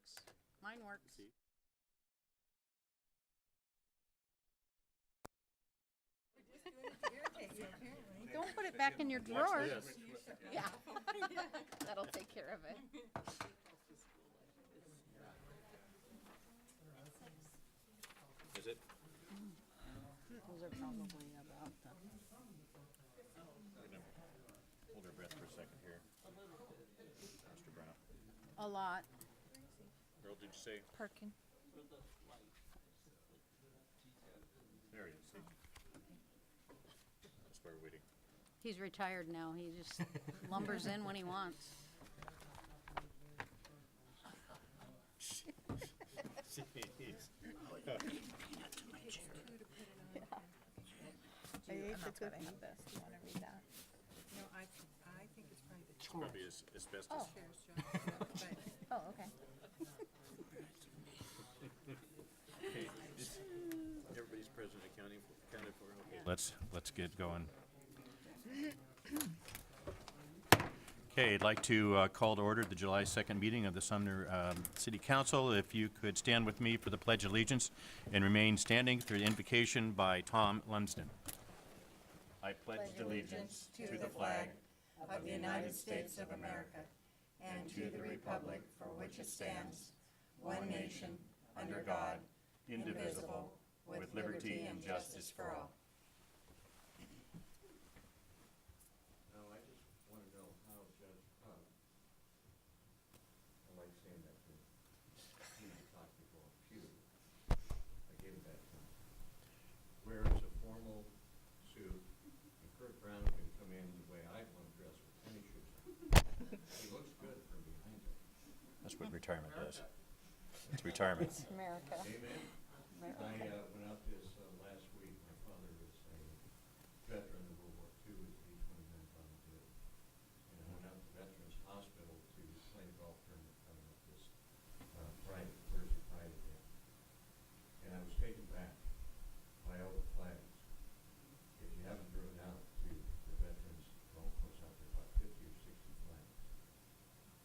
works. Mine works. Don't put it back in your drawer. Yeah. That'll take care of it. Is it? Those are probably about the... We're gonna hold our breath for a second here. Mr. Brown. A lot. Earl, did you say? Parking. There he is. See? That's why we're waiting. He's retired now. He just lumbers in when he wants. Jeez. I ate the cookie. You want to read that? No, I think it's probably the Probably asbestos. Oh. chair's job, but Oh, okay. Okay, everybody's present accounted for. Okay, let's get going. Okay, I'd like to call to order the July 2nd meeting of the Sumner City Council. If you could stand with me for the Pledge of Allegiance and remain standing through the invocation by Tom Lunsden. I pledge allegiance to the flag of the United States of America and to the republic for which it stands, one nation, under God, indivisible, with liberty and justice for all. Now, I just want to know how Judge Cobb, I like saying that to him, he talked before, Pew, I gave him that time, wears a formal suit, and Kurt Brown can come in the way I want to dress with tennis shoes on. He looks good from behind him. That's what retirement does. It's retirement. America. Amen. I went out this last week. My father was a veteran of World War II, was a B-29 volunteer. And I went out to Veterans Hospital to play a golf tournament coming up this Friday, Thursday, Friday there. And I was taken back by all the flags. If you haven't driven out to the Veterans golf course out there, about 50 or 60 flags.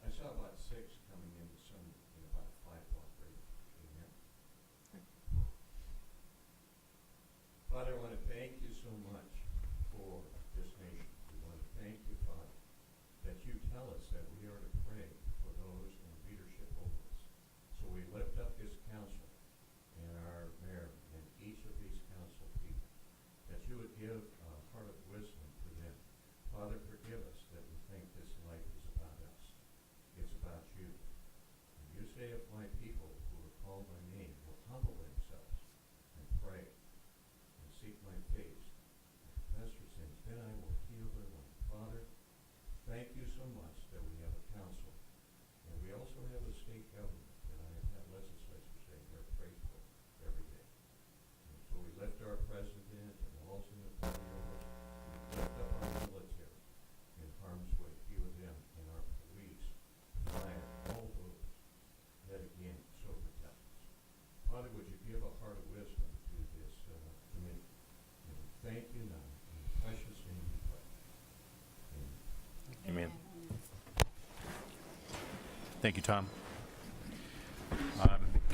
I saw about 6 coming into Sumner in about a 5-block radius. Amen. Father, I want to thank you so much for this nation. We want to thank you, Father, that you tell us that we are to pray for those in leadership over us. So we lift up this council and our mayor and each of these council people, that you would give a heart of wisdom to them. Father, forgive us that we think this life is about us. It's about you. And you say, if my people who are called by name will humble themselves and pray and seek my face and confess their sins, then I will heal their land. Father, thank you so much that we have a council. And we also have a state government that I have had legislators say they're grateful every day. And so we lift our president and all in authority over us. We lift up our military in harm's way. Be with them and our police, fire, all those that again so protect us. Father, would you give a heart of wisdom to this committee? And we thank you now in the precious name we pray. Amen. Amen. Thank you, Tom.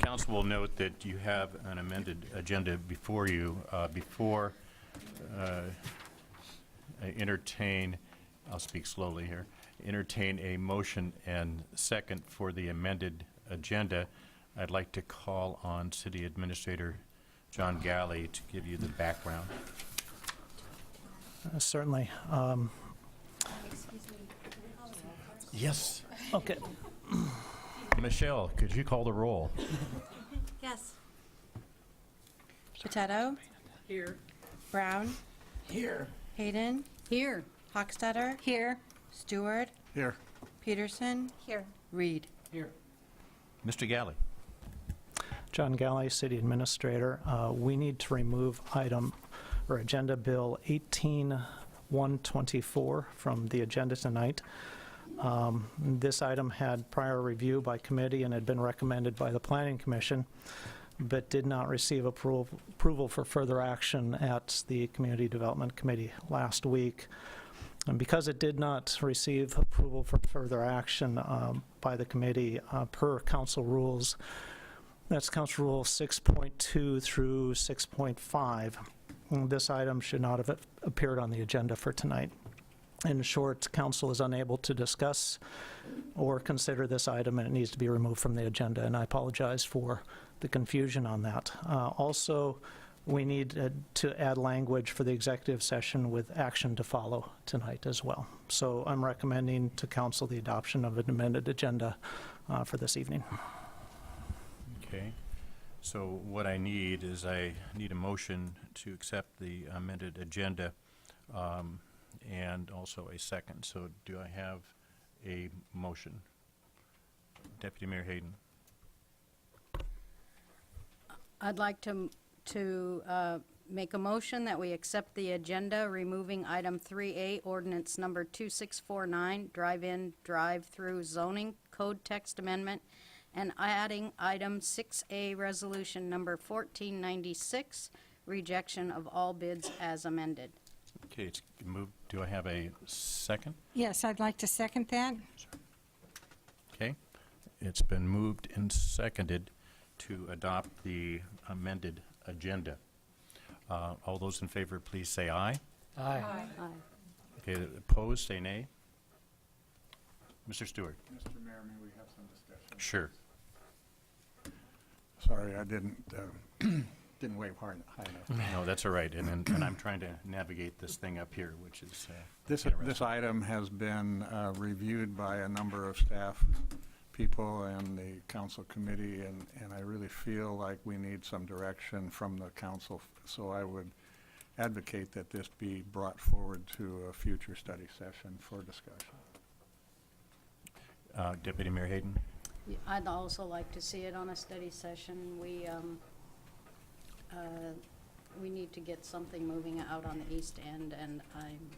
Council will note that you have an amended agenda before you. Before I entertain, I'll speak slowly here, entertain a motion and second for the amended agenda, I'd like to call on City Administrator John Galley to give you the background. Certainly. Yes. Okay. Michelle, could you call the roll? Yes. Potato. here. Brown. Here. Hayden. Here. Hochstetter. Here. Stewart. Here. Peterson. Here. Reed. Mr. Galley. John Galley, City Administrator. We need to remove item or Agenda Bill 18124 from the agenda tonight. This item had prior review by committee and had been recommended by the Planning Commission, but did not receive approval for further action at the Community Development Committee last week. And because it did not receive approval for further action by the committee per council rules, that's Council Rule 6.2 through 6.5, this item should not have appeared on the agenda for tonight. In short, council is unable to discuss or consider this item, and it needs to be removed from the agenda, and I apologize for the confusion on that. Also, we need to add language for the executive session with action to follow tonight as well. So I'm recommending to council the adoption of an amended agenda for this evening. Okay. So what I need is I need a motion to accept the amended agenda and also a second. So do I have a motion? Deputy Mayor Hayden. I'd like to make a motion that we accept the agenda, removing item 3A, ordinance number 2649, drive-in, drive-through zoning code text amendment, and adding item 6A, resolution number 1496, rejection of all bids as amended. Okay, it's moved. Do I have a second? Yes, I'd like to second that. Okay. It's been moved and seconded to adopt the amended agenda. All those in favor, please say aye. Aye. Aye. Okay, opposed, say nay. Mr. Stewart. Mr. Mayor, may we have some discussion? Sure. Sorry, I didn't wave high enough. No, that's all right. And I'm trying to navigate this thing up here, which is This interesting. item has been reviewed by a number of staff people and the council committee, and I really feel like we need some direction from the council. So I would advocate that this be brought forward to a future study session for discussion. Deputy Mayor Hayden. Yeah, I'd also like to see it on a study session. We need to get something moving out on the east end, and I'm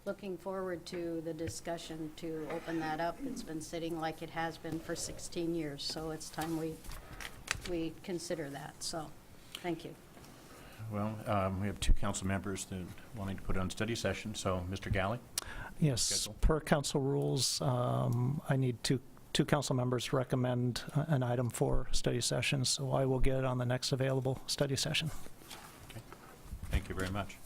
looking forward to the discussion to open that up. It's been sitting like it has been for 16 years, so it's time we consider that. So, thank you. Well, we have two council members that wanting to put on study session. So, Mr. Galley. Yes, Schedule. per council rules, I need two council members to recommend an item for study session, so I will get it on the next available study session. Okay. Thank you very much.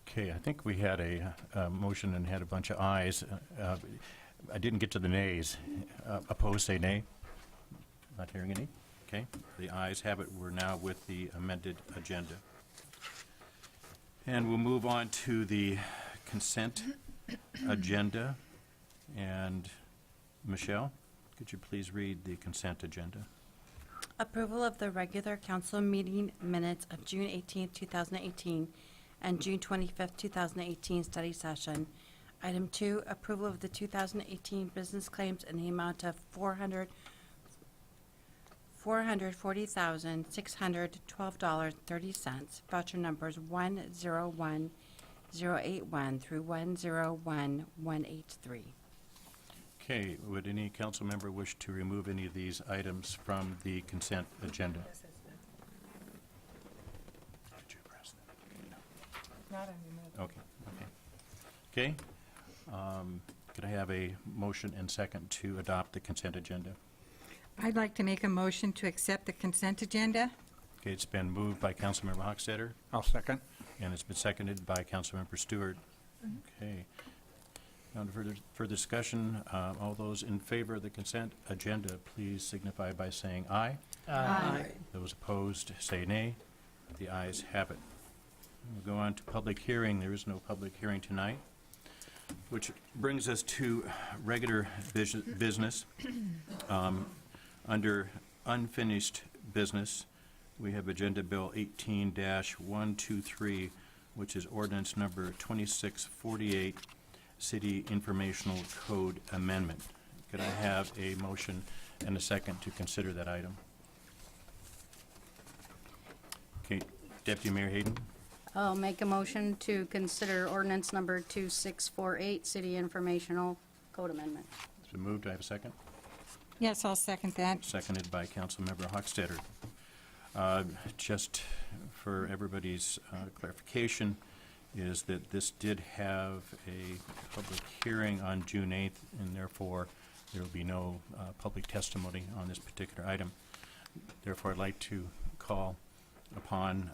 Okay, I think we had a motion and had a bunch of ayes. I didn't get to the nays. Opposed, say nay. Not hearing any. Okay, the ayes have it. We're now with the amended agenda. And we'll move on to the consent agenda. And Michelle, could you please read the consent agenda? Approval of the regular council meeting minutes of June 18th, 2018, and June 25th, 2018 study session. Item 2, approval of the 2018 business claims in the amount of $440,612.30, voucher numbers 101081 through 101183. Okay, would any council member wish to remove any of these items from the consent agenda? Did you press that? Not on removal. Okay, okay. Okay, could I have a motion and second to adopt the consent agenda? I'd like to make a motion to accept the consent agenda. Okay, it's been moved by Councilmember Hochstetter, I'll second. and it's been seconded by Councilmember Stewart. Okay. Now, for discussion, all those in favor of the consent agenda, please signify by saying aye. Aye. Those opposed, say nay. The ayes have it. We'll go on to public hearing. There is no public hearing tonight, which brings us to regular business. Under unfinished business, we have Agenda Bill 18-123, which is ordinance number 2648, City Informational Code Amendment. Could I have a motion and a second to consider that item? Okay, Deputy Mayor Hayden. I'll make a motion to consider ordinance number 2648, City Informational Code Amendment. It's been moved. Do I have a second? Yes, I'll second that. Seconded by Councilmember Hochstetter. Just for everybody's clarification, is that this did have a public hearing on June 8th, and therefore there will be no public testimony on this particular item. Therefore, I'd like to call upon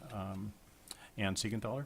Ann Siegenthaler.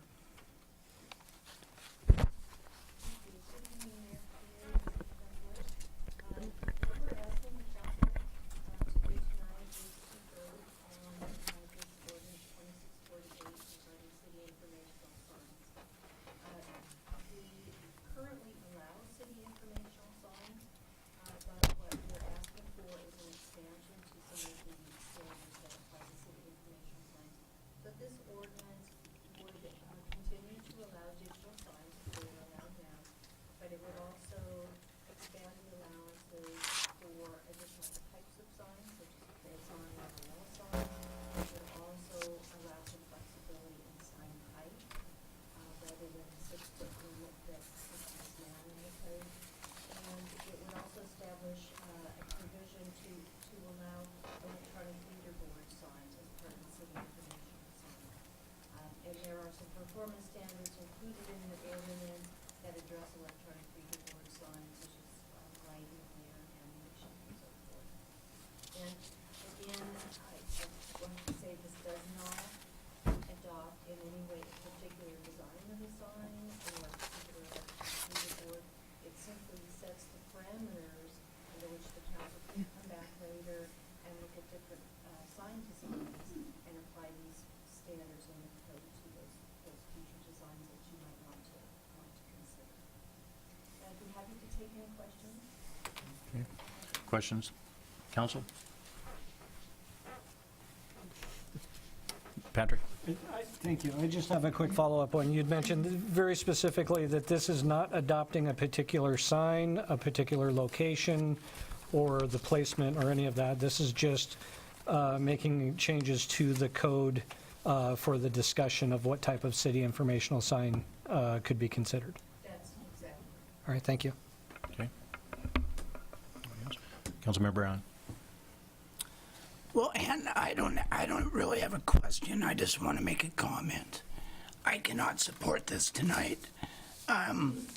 Performance standards included in the ordinance that address electronic reader board signs, such as lighting, glare, animation, and so forth. And again, I want to say this does not adopt in any way a particular design of the sign or a particular reader board. It simply sets the parameters under which the council can come back later and look at different sign designs and apply these standards in the code to those future designs that you might want to consider. I'd be happy to take any questions. Okay. Questions? Council? Patrick? Thank you. I just have a quick follow-up one. You'd mentioned very specifically that this is not adopting a particular sign, a particular location, or the placement or any of that. This is just making changes to the code for the discussion of what type of city informational sign could be considered. That's exactly. All right, thank you. Okay. Councilmember Brown? Well, Ann, I don't really have a question. I just want to make a comment. I cannot support this tonight. I'm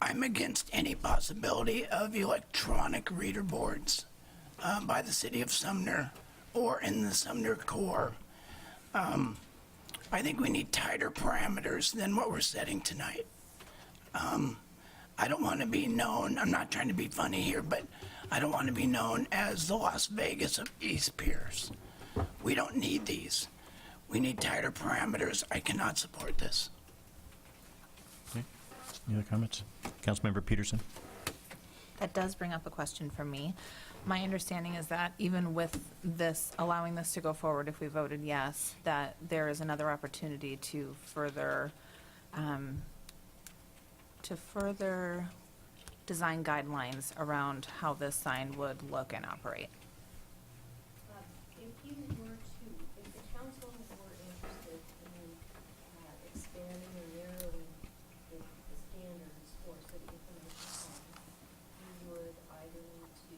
against any possibility of electronic reader boards by the city of Sumner or in the Sumner core. I think we need tighter parameters than what we're setting tonight. I don't want to be known, I'm not trying to be funny here, but I don't want to be known as the Las Vegas of East Pierce. We don't need these. We need tighter parameters. I cannot support this. Okay. Any other comments? Councilmember Peterson? That does bring up a question for me. My understanding is that even with this, allowing this to go forward, if we voted yes, that there is another opportunity to further design guidelines around how this sign would look and operate. If you were to, if the council were interested in expanding or narrowing the standards for city information signs, you would either need to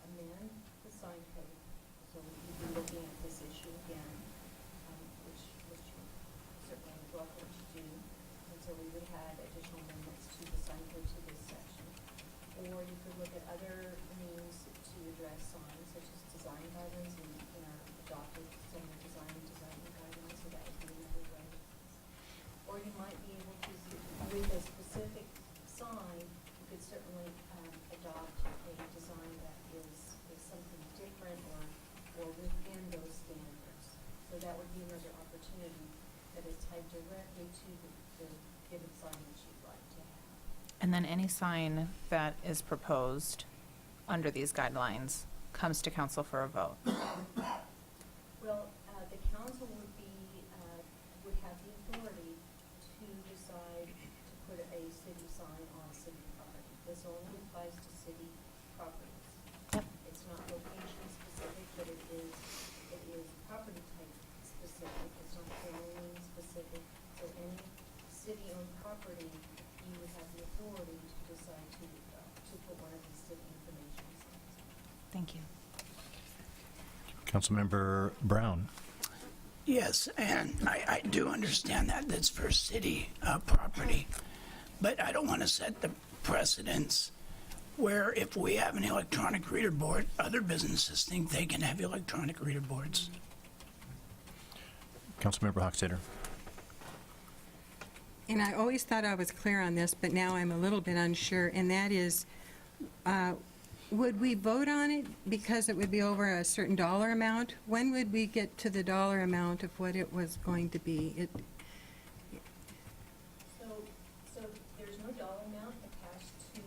amend the sign code, so you'd be looking at this issue again, which you certainly are welcome to do, and so we would have additional amendments to the sign code to this section. Or you could look at other means to address signs, such as design guidelines in our adopted some of the design guidelines, so that would be another way. Or you might be able to, with a specific sign, you could certainly adopt a design that is something different or within those standards. So that would be another opportunity that is tied directly to the given sign that you'd like to have. And then any sign that is proposed under these guidelines comes to council for a vote. Well, the council would have the authority to decide to put a city sign on city property. This only applies to city properties. Yep. It's not location specific, but it is property type specific. It's not family specific. So any city-owned property, you would have the authority to decide to put one of these city information signs. Thank you. Councilmember Brown? Yes, and I do understand that that's for city property, but I don't want to set the precedence where if we have an electronic reader board, other businesses think they can have electronic reader boards. Councilmember Hochstetter. And I always thought I was clear on this, but now I'm a little bit unsure, and that is, would we vote on it because it would be over a certain dollar amount? When would we get to the dollar amount of what it was going to be? So there's no dollar amount attached to,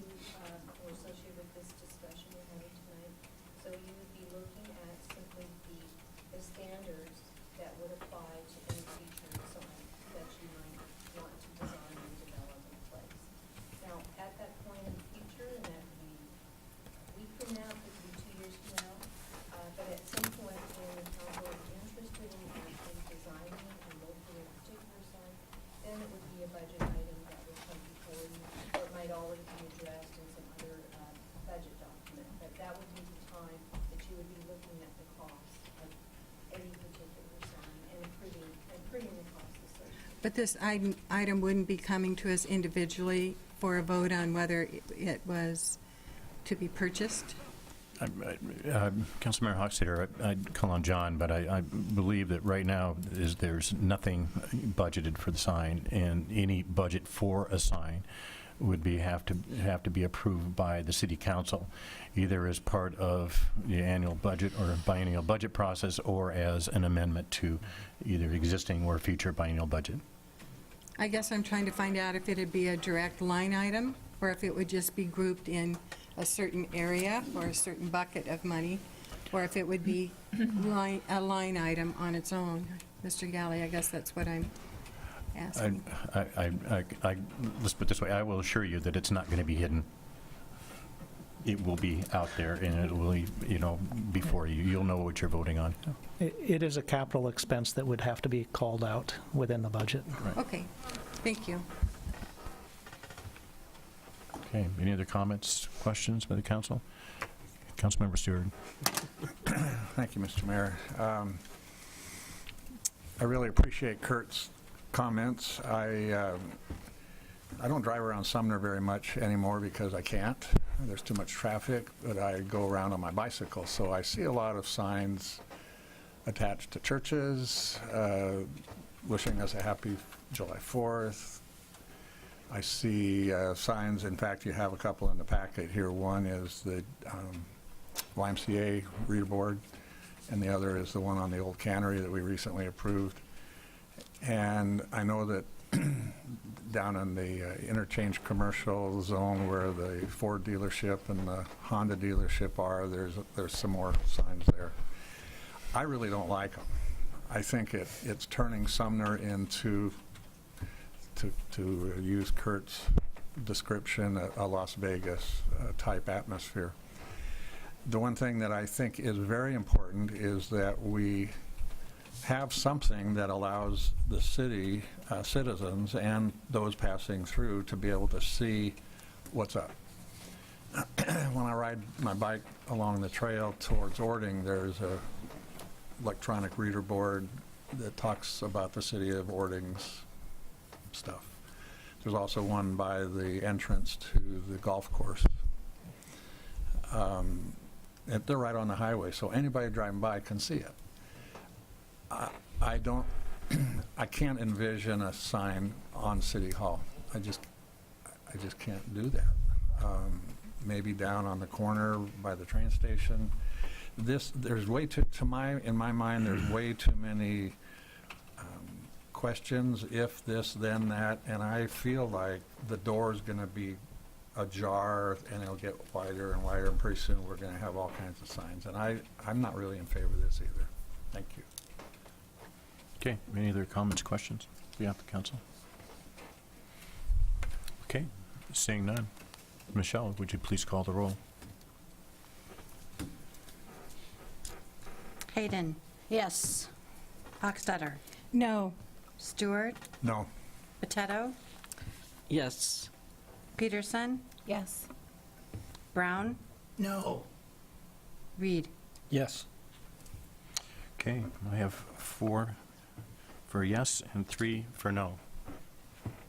or associated with this discussion we're having tonight. So you would be looking at simply the standards that would apply to any future sign that you might want to design and develop in place. Now, at that point in the future, and that could be a week from now, could be 2 years from now, but at some point when the council is interested in actually designing and looking at a particular sign, then it would be a budget item that would come before you, or it might already be addressed in some other budget document, but that would be the time that you would be looking at the cost of any particular sign and approving the cost associated. But this item wouldn't be coming to us individually for a vote on whether it was to be purchased? Councilmember Hochstetter, I'd call on John, but I believe that right now there's nothing budgeted for the sign, and any budget for a sign would have to be approved by the city council, either as part of the annual budget or biennial budget process, or as an amendment to either existing or future biennial budget. I guess I'm trying to find out if it'd be a direct line item, or if it would just be grouped in a certain area or a certain bucket of money, or if it would be a line item on its own. Mr. Galley, I guess that's what I'm asking. Let's put it this way, I will assure you that it's not going to be hidden. It will be out there, and it will, before you. You'll know what you're voting on. It is a capital expense that would have to be called out within the budget. Okay, thank you. Okay, any other comments, questions by the council? Councilmember Stewart. Thank you, Mr. Mayor. I really appreciate Kurt's comments. I don't drive around Sumner very much anymore because I can't. There's too much traffic, but I go around on my bicycle, so I see a lot of signs attached to churches, wishing us a happy July 4th. I see signs, in fact, you have a couple in the packet here. One is the YMCA reader board, and the other is the one on the old cannery that we recently approved. And I know that down in the interchange commercial zone where the Ford dealership and the Honda dealership are, there's some more signs there. I really don't like them. I think it's turning Sumner into, to use Kurt's description, a Las Vegas type atmosphere. The one thing that I think is very important is that we have something that allows the city citizens and those passing through to be able to see what's up. When I ride my bike along the trail towards Ording, there's a electronic reader board that talks about the city of Ording's stuff. There's also one by the entrance to the golf course. They're right on the highway, so anybody driving by can see it. I can't envision a sign on City Hall. I just can't do that. Maybe down on the corner by the train station. There's way too, in my mind, there's way too many questions, if this, then that, and I feel like the door's going to be ajar, and it'll get wider and wider, and pretty soon we're going to have all kinds of signs. And I'm not really in favor of this either. Thank you. Okay, any other comments, questions? Behalf of the council? Okay, seeing none. Michelle, would you please call the roll? Hayden. Yes. Hochstetter. No. Stewart. No. Potato. Yes. Peterson. Yes. Brown. No. Reed. Yes. Okay, I have 4 for yes and 3 for no.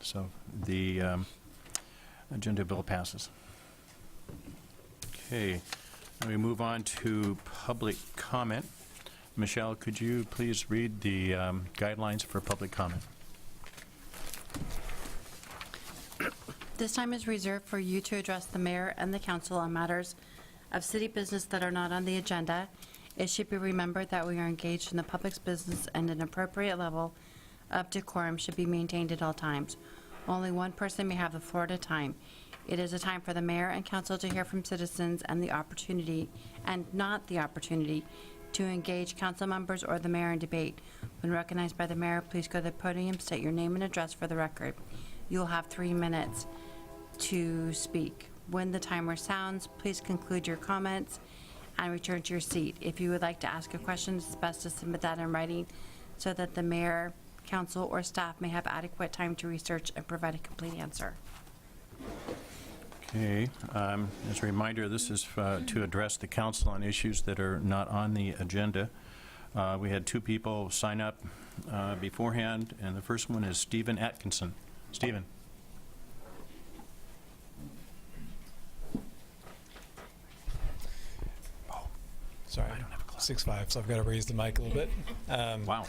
So the agenda bill passes. Okay, now we move on to public comment. Michelle, could you please read the guidelines for public comment? This time is reserved for you to address the mayor and the council on matters of city business that are not on the agenda. It should be remembered that we are engaged in the public's business and an appropriate level of decorum should be maintained at all times. Only one person may have the floor at a time. It is a time for the mayor and council to hear from citizens and not the opportunity to engage council members or the mayor in debate. When recognized by the mayor, please go to the podium, state your name and address for the record. You'll have 3 minutes to speak. When the timer sounds, please conclude your comments and return to your seat. If you would like to ask a question, it's best to submit that in writing so that the mayor, council, or staff may have adequate time to research and provide a complete answer. Okay, as a reminder, this is to address the council on issues that are not on the agenda. We had 2 people sign up beforehand, and the first one is Stephen Atkinson. Stephen. Sorry, I don't have a clock. 6'5", so I've got to raise the mic a little bit. Wow.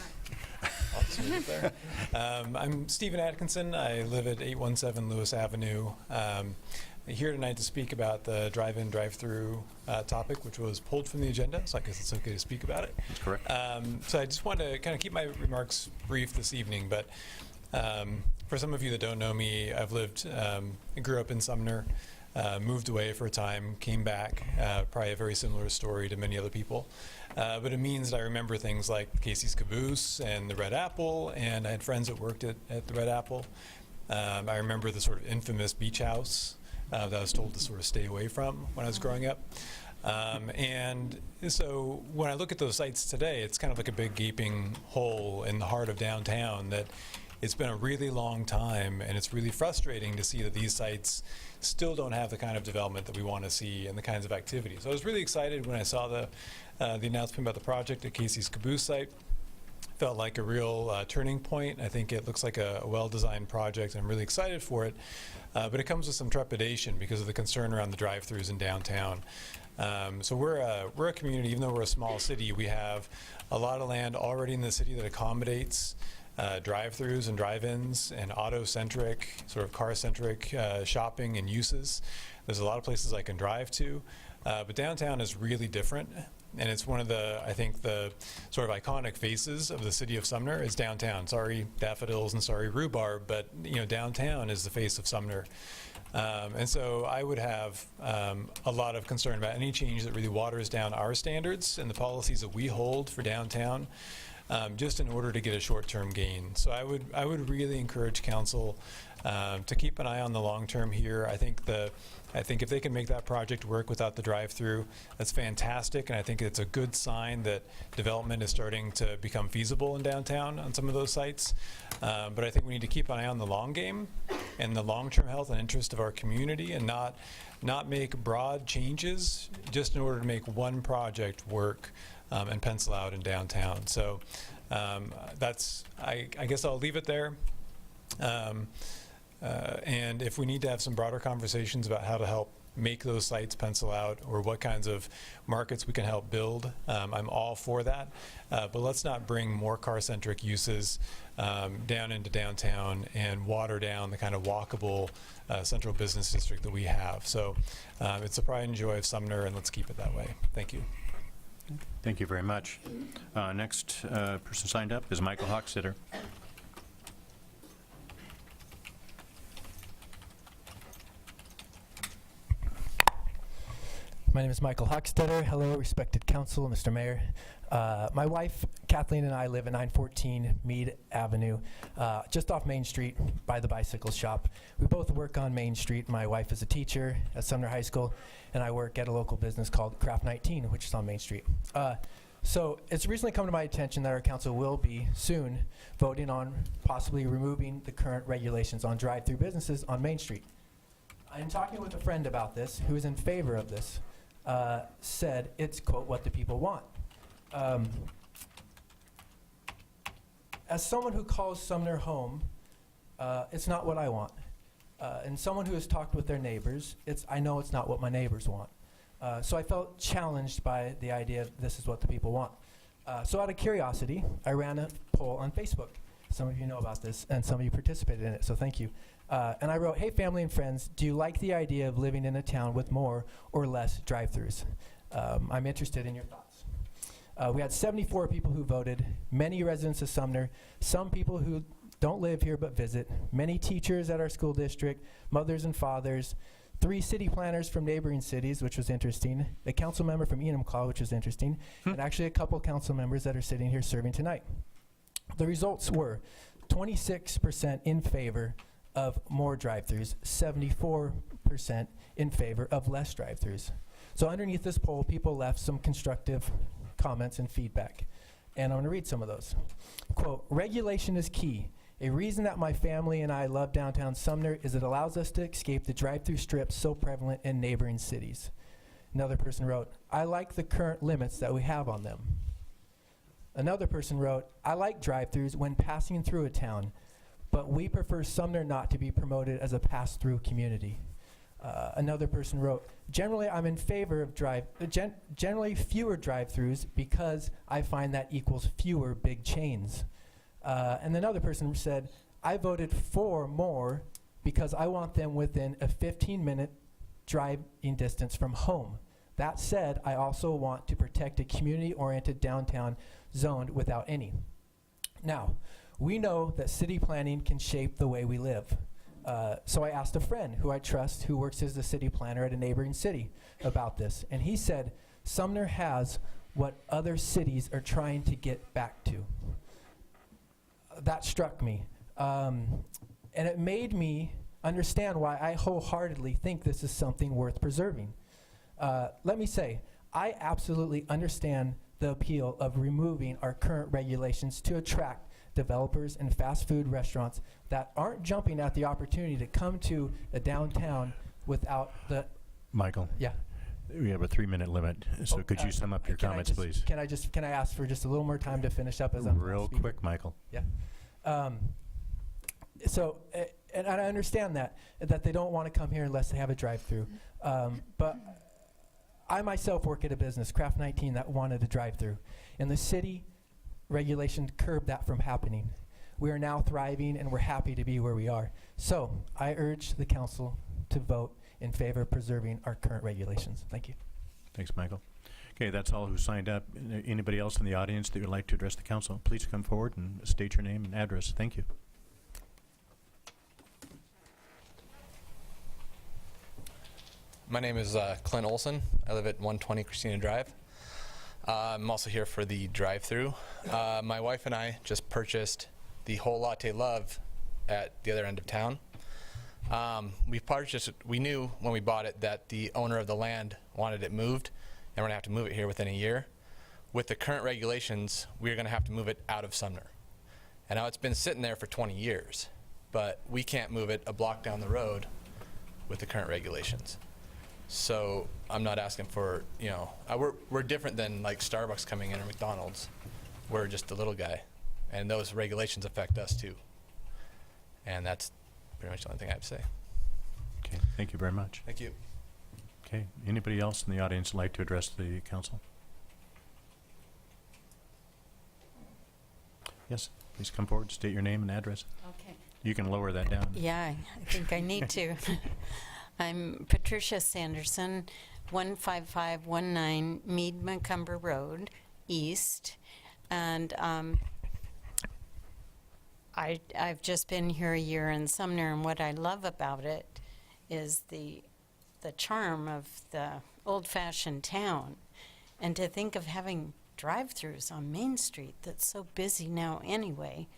I'll just move it there. I'm Stephen Atkinson. I live at 817 Lewis Avenue. Here tonight to speak about the drive-in, drive-through topic, which was pulled from the agenda, so I guess it's okay to speak about it. That's correct. So I just wanted to kind of keep my remarks brief this evening, but for some of you that don't know me, I've grew up in Sumner, moved away for a time, came back, probably a very similar story to many other people. But it means that I remember things like Casey's Caboose and the Red Apple, and I had friends that worked at the Red Apple. I remember the sort of infamous beach house that I was told to sort of stay away from when I was growing up. And so when I look at those sites today, it's kind of like a big gaping hole in the heart of downtown that it's been a really long time, and it's really frustrating to see that these sites still don't have the kind of development that we want to see and the kinds of activities. So I was really excited when I saw the announcement about the project at Casey's Caboose site. Felt like a real turning point. I think it looks like a well-designed project. I'm really excited for it, but it comes with some trepidation because of the concern around the drive-thrus in downtown. So we're a community, even though we're a small city, we have a lot of land already in the city that accommodates drive-thrus and drive-ins and auto-centric, sort of car-centric shopping and uses. There's a lot of places I can drive to, but downtown is really different. And it's one of the, I think, the sort of iconic faces of the city of Sumner is downtown. Sorry, daffodils, and sorry, rhubarb, but downtown is the face of Sumner. And so I would have a lot of concern about any change that really waters down our standards and the policies that we hold for downtown, just in order to get a short-term gain. So I would really encourage council to keep an eye on the long term here. I think if they can make that project work without the drive-through, that's fantastic, and I think it's a good sign that development is starting to become feasible in downtown on some of those sites. But I think we need to keep an eye on the long game and the long-term health and interest of our community, and not make broad changes just in order to make one project work and pencil out in downtown. So I guess I'll leave it there. And if we need to have some broader conversations about how to help make those sites pencil out or what kinds of markets we can help build, I'm all for that. But let's not bring more car-centric uses down into downtown and water down the kind of walkable central business district that we have. So it's the pride and joy of Sumner, and let's keep it that way. Thank you. Thank you very much. Next person signed up is Michael Hochstetter. My name is Michael Hochstetter. Hello, respected council, Mr. Mayor. My wife, Kathleen, and I live at 914 Meade Avenue, just off Main Street by the bicycle shop. We both work on Main Street. My wife is a teacher at Sumner High School, and I work at a local business called Craft 19, which is on Main Street. So it's recently come to my attention that our council will be soon voting on possibly removing the current regulations on drive-through businesses on Main Street. I'm talking with a friend about this who is in favor of this. Said it's, quote, what the people want. as someone who calls Sumner home, it's not what I want. And someone who has talked with their neighbors, I know it's not what my neighbors want. So I felt challenged by the idea of this is what the people want. So out of curiosity, I ran a poll on Facebook. Some of you know about this, and some of you participated in it, so thank you. And I wrote, hey, family and friends, do you like the idea of living in a town with more or less drive-thrus? I'm interested in your thoughts. We had 74 people who voted, many residents of Sumner, some people who don't live here but visit, many teachers at our school district, mothers and fathers, 3 city planners from neighboring cities, which was interesting, a council member from Enumclaw, which was interesting, and actually a couple council members that are sitting here serving tonight. The results were 26% in favor of more drive-thrus, 74% in favor of less drive-thrus. So underneath this poll, people left some constructive comments and feedback. And I'm going to read some of those. Quote, regulation is key. A reason that my family and I love downtown Sumner is it allows us to escape the drive-through strips so prevalent in neighboring cities. Another person wrote, I like the current limits that we have on them. Another person wrote, I like drive-thrus when passing through a town, but we prefer Sumner not to be promoted as a pass-through community. Another person wrote, generally I'm in favor of generally fewer drive-thrus because I find that equals fewer big chains. And another person said, I voted for more because I want them within a 15-minute driving distance from home. That said, I also want to protect a community-oriented downtown zoned without any. Now, we know that city planning can shape the way we live. So I asked a friend who I trust who works as the city planner at a neighboring city about this. And he said, Sumner has what other cities are trying to get back to. That struck me. And it made me understand why I wholeheartedly think this is something worth preserving. Let me say, I absolutely understand the appeal of removing our current regulations to attract developers and fast food restaurants that aren't jumping at the opportunity to come to a downtown without the... Michael? Yeah. We have a 3-minute limit, so could you sum up your comments, please? Can I ask for just a little more time to finish up as I'm real speaking? quick, Michael. Yeah. So, and I understand that they don't want to come here unless they have a drive-through. But I myself work at a business, Craft 19, that wanted a drive-through. And the city regulation curbed that from happening. We are now thriving and we're happy to be where we are. So I urge the council to vote in favor of preserving our current regulations. Thank you. Thanks, Michael. Okay, that's all who signed up. Anybody else in the audience that would like to address the council, please come forward and state your name and address. Thank you. My name is Clint Olson. I live at 120 Christina Drive. I'm also here for the drive-through. My wife and I just purchased the Whole Latte Love at the other end of town. We knew when we bought it that the owner of the land wanted it moved, and we're gonna have to move it here within a year. With the current regulations, we're gonna have to move it out of Sumner. And now it's been sitting there for 20 years, but we can't move it a block down the road with the current regulations. So I'm not asking for, we're different than like Starbucks coming in or McDonald's. We're just a little guy, and those regulations affect us too. And that's pretty much the only thing I have to say. Okay, thank you very much. Thank you. Okay, anybody else in the audience like to address the council? Yes, please come forward, state your name and address. Okay. You can lower that down. Yeah, I think I need to. I'm Patricia Sanderson, 15519 Mead Macumber Road, East. And I've just been here a year in Sumner, and what I love about it is the charm of the old-fashioned town. And to think of having drive-thrus on Main Street that's so busy now anyway,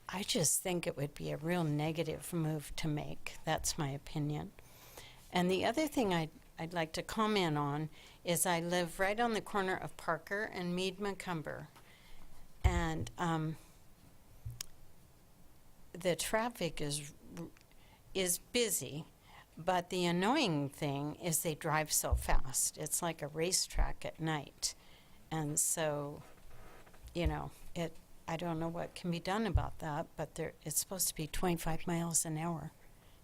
I just think it would be a real negative move to make. That's my opinion. And the other thing I'd like to comment on is I live right on the corner of Parker and Mead Macumber. And the traffic is busy, but the annoying thing is they drive so fast. It's like a racetrack at night. And so, I don't know what can be done about that, but it's supposed to be 25 miles an hour,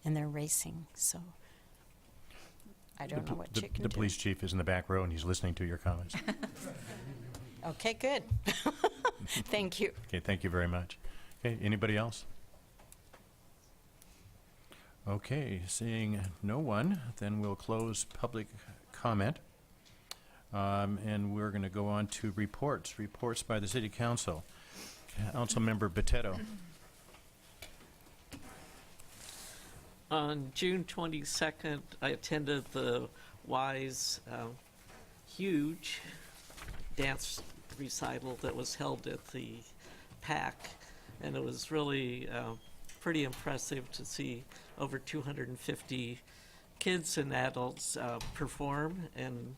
and they're racing, so I don't know what you can do. The police chief is in the back row, and he's listening to your comments. Okay, good. Thank you. Okay, thank you very much. Okay, anybody else? Okay, seeing no one, then we'll close public comment. And we're going to go on to reports. Reports by the City Council. Councilmember Botetto. On June 22nd, I attended the WISE huge dance recital that was held at the PAC, and it was really pretty impressive to see over 250 kids and adults perform, and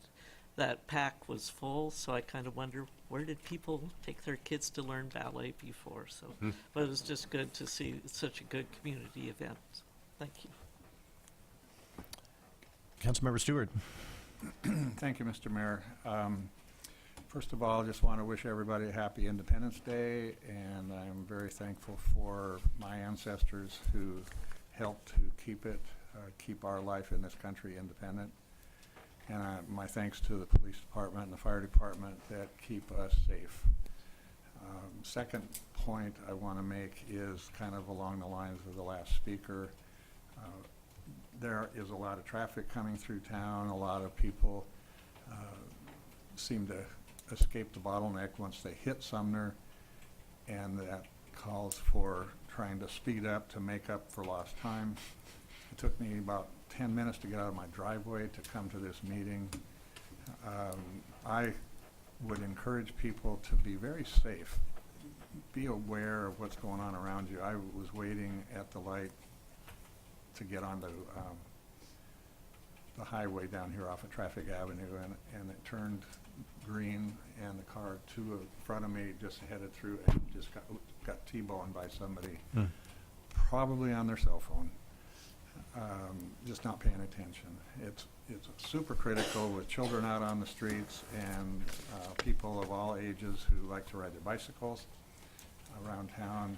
that PAC was full, so I kind of wonder, where did people take their kids to learn ballet before? So, but it was just good to see such a good community event. Thank you. Councilmember Stewart. Thank you, Mr. Mayor. First of all, I just want to wish everybody a happy Independence Day, and I'm very thankful for my ancestors who helped to keep our life in this country independent. And my thanks to the police department and the fire department that keep us safe. Second point I want to make is kind of along the lines of the last speaker. There is a lot of traffic coming through town. A lot of people seem to escape the bottleneck once they hit Sumner, and that calls for trying to speed up to make up for lost time. It took me about 10 minutes to get out of my driveway to come to this meeting. I would encourage people to be very safe. Be aware of what's going on around you. I was waiting at the light to get onto the highway down here off of Traffic Avenue, and it turned green, and the car in front of me just headed through and just got T-boned by somebody, probably on their cell phone. Just not paying attention. It's super critical with children out on the streets and people of all ages who like to ride their bicycles around town,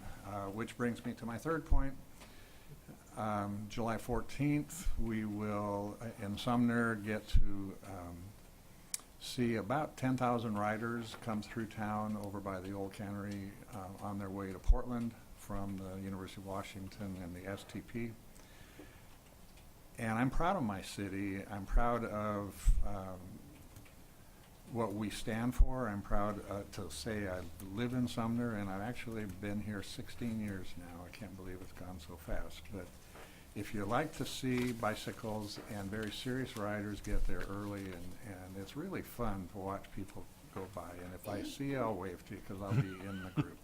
which brings me to my third point. July 14th, we will, in Sumner, get to see about 10,000 riders come through town over by the old cannery on their way to Portland from the University of Washington and the STP. And I'm proud of my city. I'm proud of what we stand for. I'm proud to say I live in Sumner, and I've actually been here 16 years now. I can't believe it's gone so fast. But if you like to see bicycles and very serious riders get there early, and it's really fun to watch people go by. And if I see you, I'll wave to you because I'll be in the group.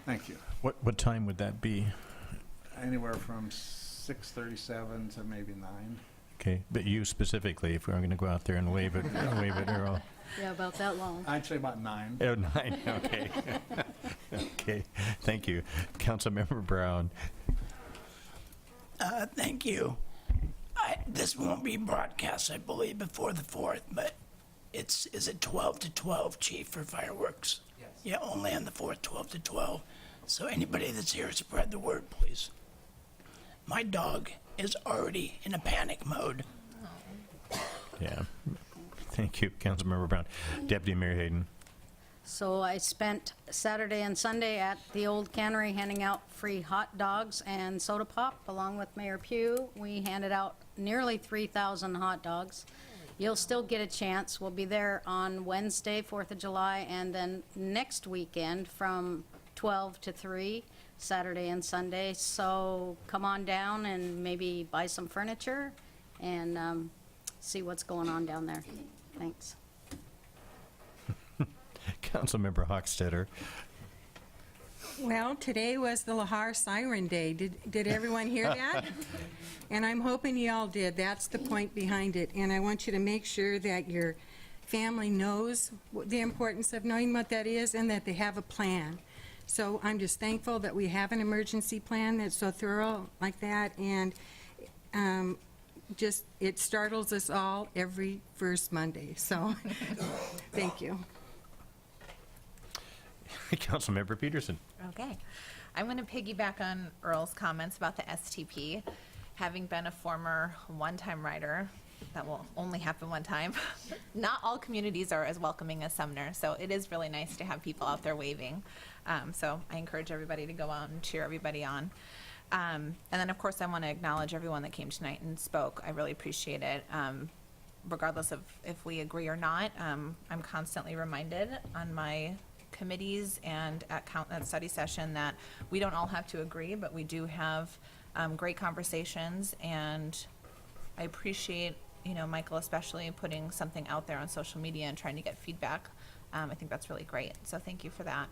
Thank you. What time would that be? Anywhere from 6:37 to maybe 9. Okay, but you specifically, if we're going to go out there and wave it, Earl. Yeah, about that long. I'd say about 9. Oh, 9, okay. Okay, thank you. Councilmember Brown. Thank you. This won't be broadcast, I believe, before the 4th, but is it 12 to 12, Chief, for fireworks? Yes. Yeah, only on the 4th, 12 to 12. So anybody that's here, spread the word, please. My dog is already in a panic mode. Yeah, thank you, Councilmember Brown. Deputy Mayor Hayden. So I spent Saturday and Sunday at the old cannery handing out free hot dogs and soda pop along with Mayor Pugh. We handed out nearly 3,000 hot dogs. You'll still get a chance. We'll be there on Wednesday, 4th of July, and then next weekend from 12 to 3, Saturday and Sunday. So come on down and maybe buy some furniture and see what's going on down there. Thanks. Councilmember Hochstetter. Well, today was the Lahar Siren Day. Did everyone hear that? And I'm hoping you all did. That's the point behind it. And I want you to make sure that your family knows the importance of knowing what that is and that they have a plan. So I'm just thankful that we have an emergency plan that's so thorough like that. And just, it startles us all every first Monday. So thank you. Councilmember Peterson. Okay. I'm going to piggyback on Earl's comments about the STP. Having been a former one-time rider, that will only happen one time, not all communities are as welcoming as Sumner, so it is really nice to have people out there waving. So I encourage everybody to go out and cheer everybody on. And then, of course, I want to acknowledge everyone that came tonight and spoke. I really appreciate it. Regardless of if we agree or not, I'm constantly reminded on my committees and at study session that we don't all have to agree, but we do have great conversations, and I appreciate, Michael especially putting something out there on social media and trying to get feedback. I think that's really great, so thank you for that.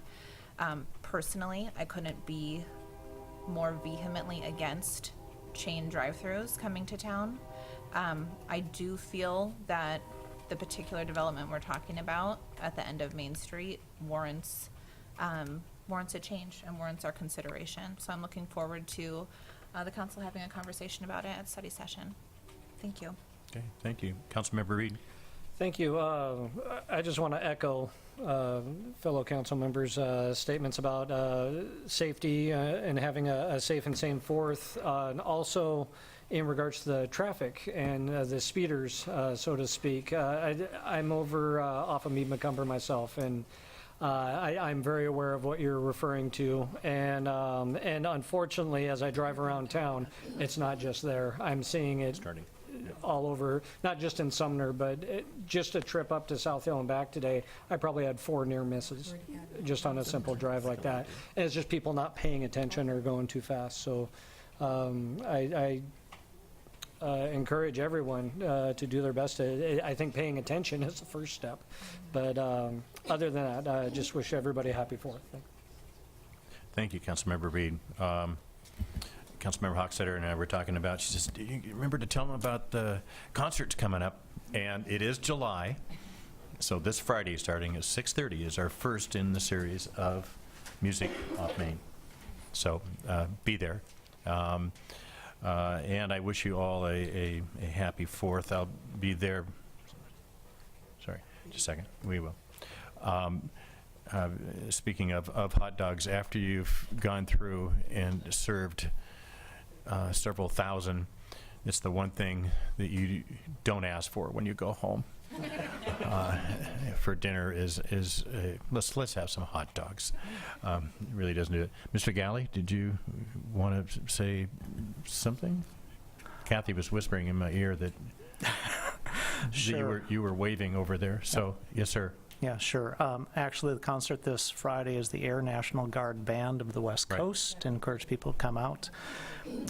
Personally, I couldn't be more vehemently against chain drive-thrus coming to town. I do feel that the particular development we're talking about at the end of Main Street warrants a change and warrants our consideration. So I'm looking forward to the council having a conversation about it at study session. Thank you. Okay, thank you. Councilmember Reed. Thank you. I just want to echo fellow council members' statements about safety and having a safe and sane Fourth, and also in regards to the traffic and the speeders, so to speak. I'm over off of Mead Macomber myself, and I'm very aware of what you're referring to, and unfortunately, as I drive around town, it's not just there. I'm seeing it all over, not just in Sumner, but just a trip up to South Hill and back today, I probably had 4 near misses just on a simple drive like that. And it's just people not paying attention or going too fast. So I encourage everyone to do their best. I think paying attention is the first step. But other than that, I just wish everybody a happy Fourth. Thank you, Councilmember Reed. Councilmember Hochstetter and I were talking about, she says, do you remember to tell them about the concerts coming up? And it is July. So this Friday, starting at 6:30, is our first in the series of Music Off Main. So be there. And I wish you all a happy Fourth. I'll be there. Sorry, just a second. We will. Speaking of hot dogs, after you've gone through and served several thousand, it's the one thing that you don't ask for when you go home for dinner is let's have some hot dogs. It really doesn't do it. Mr. Galley, did you want to say something? Kathy was whispering in my ear that Sure. you were waving over there. So yes, sir. Yeah, sure. Actually, the concert this Friday is the Air National Guard Band of the West Coast. To encourage people to come out.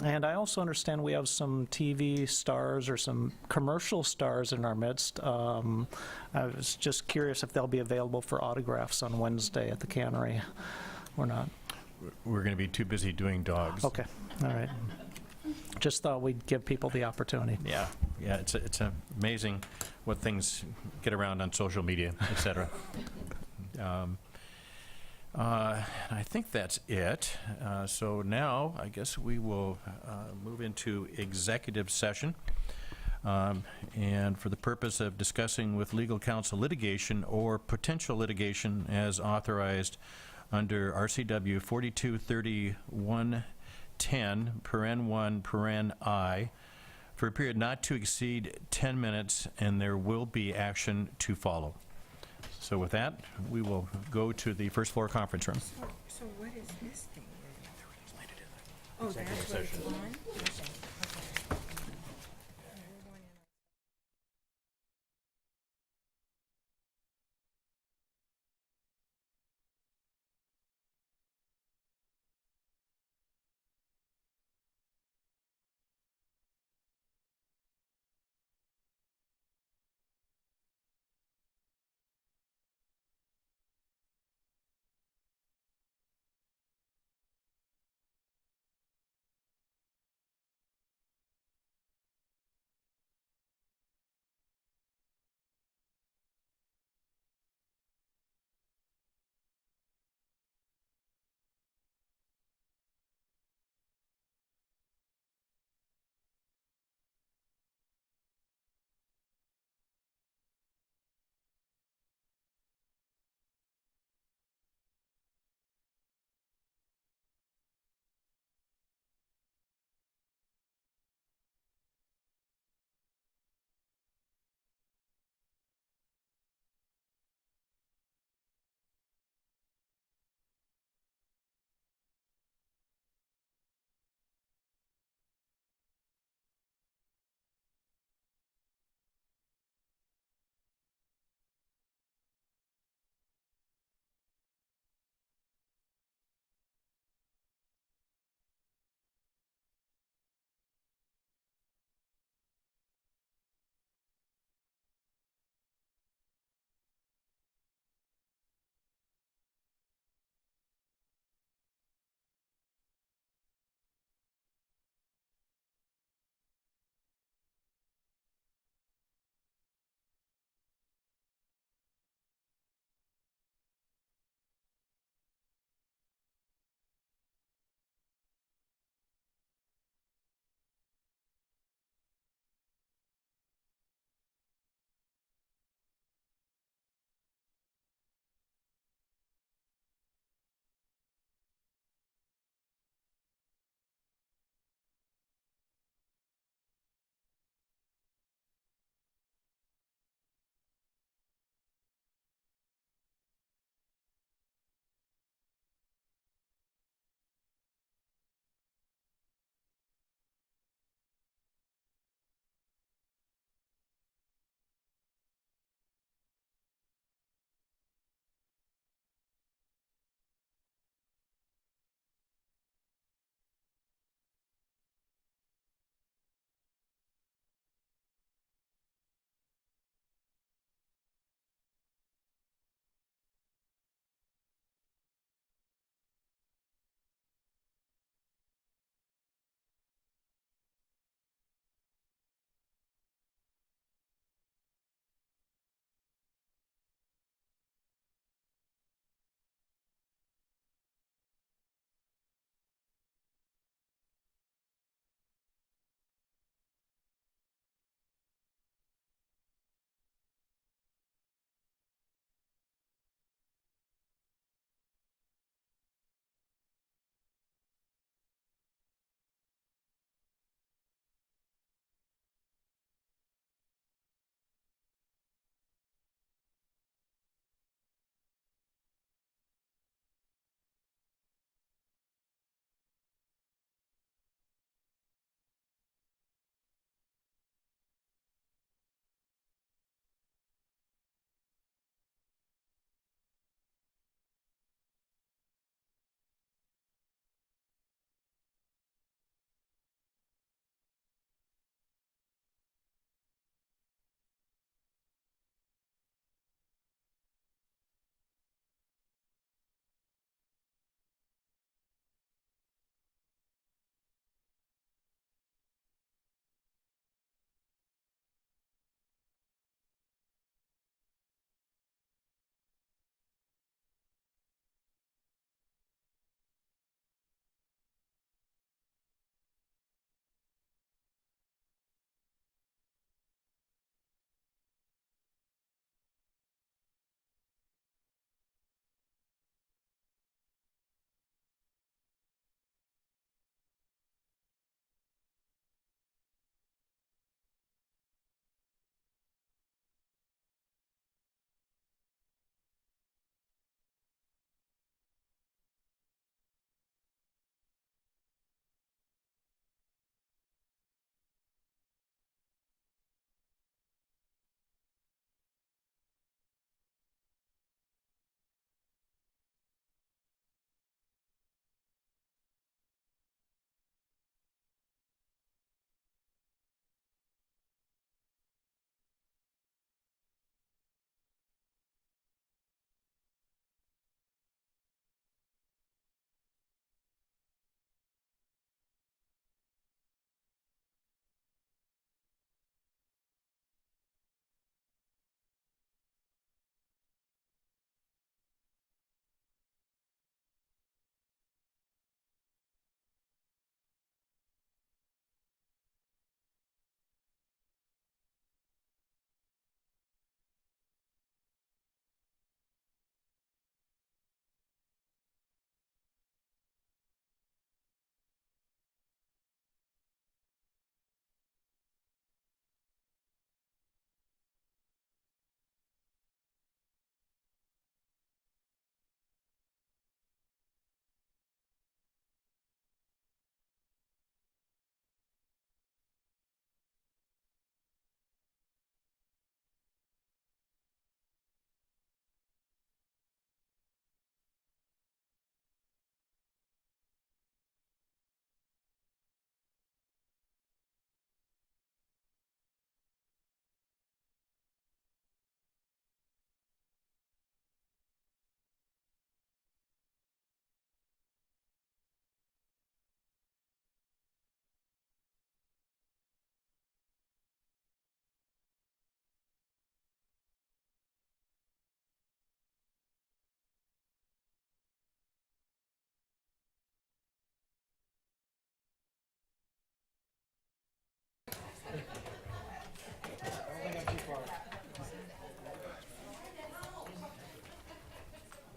And I also understand we have some TV stars or some commercial stars in our midst. I was just curious if they'll be available for autographs on Wednesday at the cannery or not. We're going to be too busy doing dogs. Okay, all right. Just thought we'd give people the opportunity. Yeah, it's amazing what things get around on social media, et cetera. I think that's it. So now I guess we will move into executive session. And for the purpose of discussing with legal counsel litigation or potential litigation as authorized under RCW 423110, paren 1, paren I, for a period not to exceed 10 minutes, and there will be action to follow. So with that, we will go to the first floor conference room. So what is this thing? Oh, that's what it's on?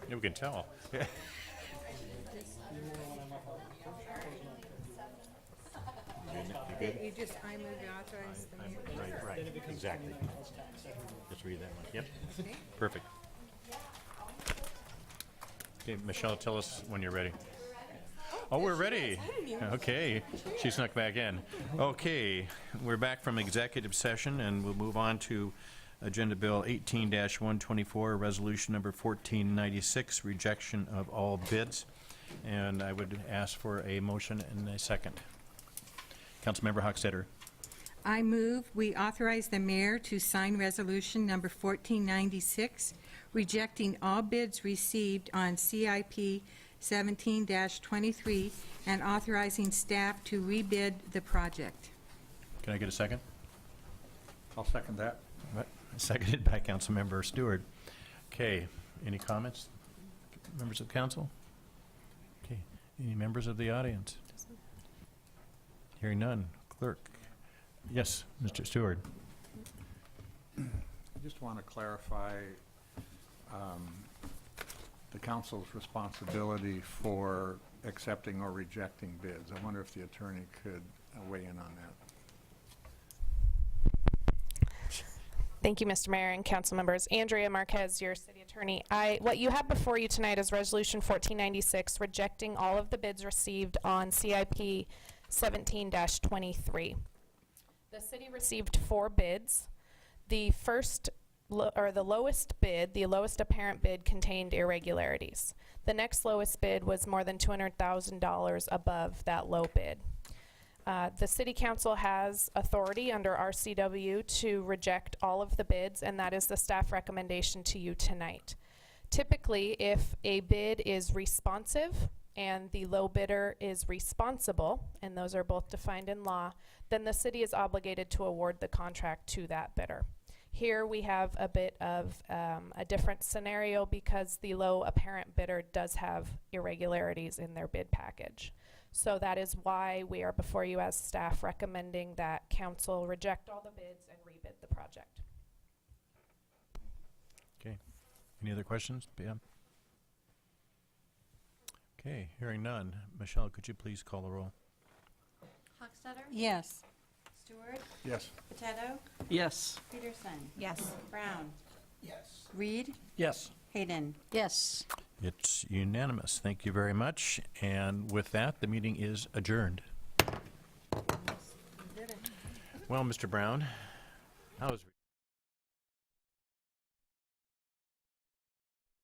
Yeah, we can tell. You just, I move to authorize the mayor. Right, exactly. Just read that one. Yep. Okay. Perfect. Okay, Michelle, tell us when you're ready. Oh, we're ready. Okay, she snuck back in. Okay, we're back from executive session, and we'll move on to Agenda Bill 18-124, Resolution Number 1496, rejection of all bids. And I would ask for a motion and a second. Councilmember Hochstetter. I move we authorize the mayor to sign resolution number 1496, rejecting all bids received on CIP 17-23 and authorizing staff to rebid the project. Can I get a second? I'll second that. Right. Seconded by Councilmember Stewart. Okay, any comments? Members of council? Okay, any members of the audience? Hearing none. Clerk? Yes, Mr. Stewart. I just want to clarify the council's responsibility for accepting or rejecting bids. I wonder if the attorney could weigh in on that. Thank you, Mr. Mayor and council members. Andrea Marquez, your city attorney. What you have before you tonight is Resolution 1496, rejecting all of the bids received on CIP 17-23. The city received 4 bids. The the lowest bid, the lowest apparent bid, contained irregularities. The next lowest bid was more than $200,000 above that low bid. The City Council has authority under RCW to reject all of the bids, and that is the staff recommendation to you tonight. Typically, if a bid is responsive and the low bidder is responsible, and those are both defined in law, then the city is obligated to award the contract to that bidder. Here we have a bit of a different scenario because the low apparent bidder does have irregularities in their bid package. So that is why we are before you as staff recommending that council reject all the bids and rebid the project. Okay. Any other questions? PM? Okay, hearing none. Michelle, could you please call the roll? Hochstetter? Yes. Stewart? Yes. Potato? Yes. Peterson? Yes. Brown? Yes. Reed? Yes. Hayden? Yes. It's unanimous. Thank you very much. And with that, the meeting is adjourned. Well, Mr. Brown, how was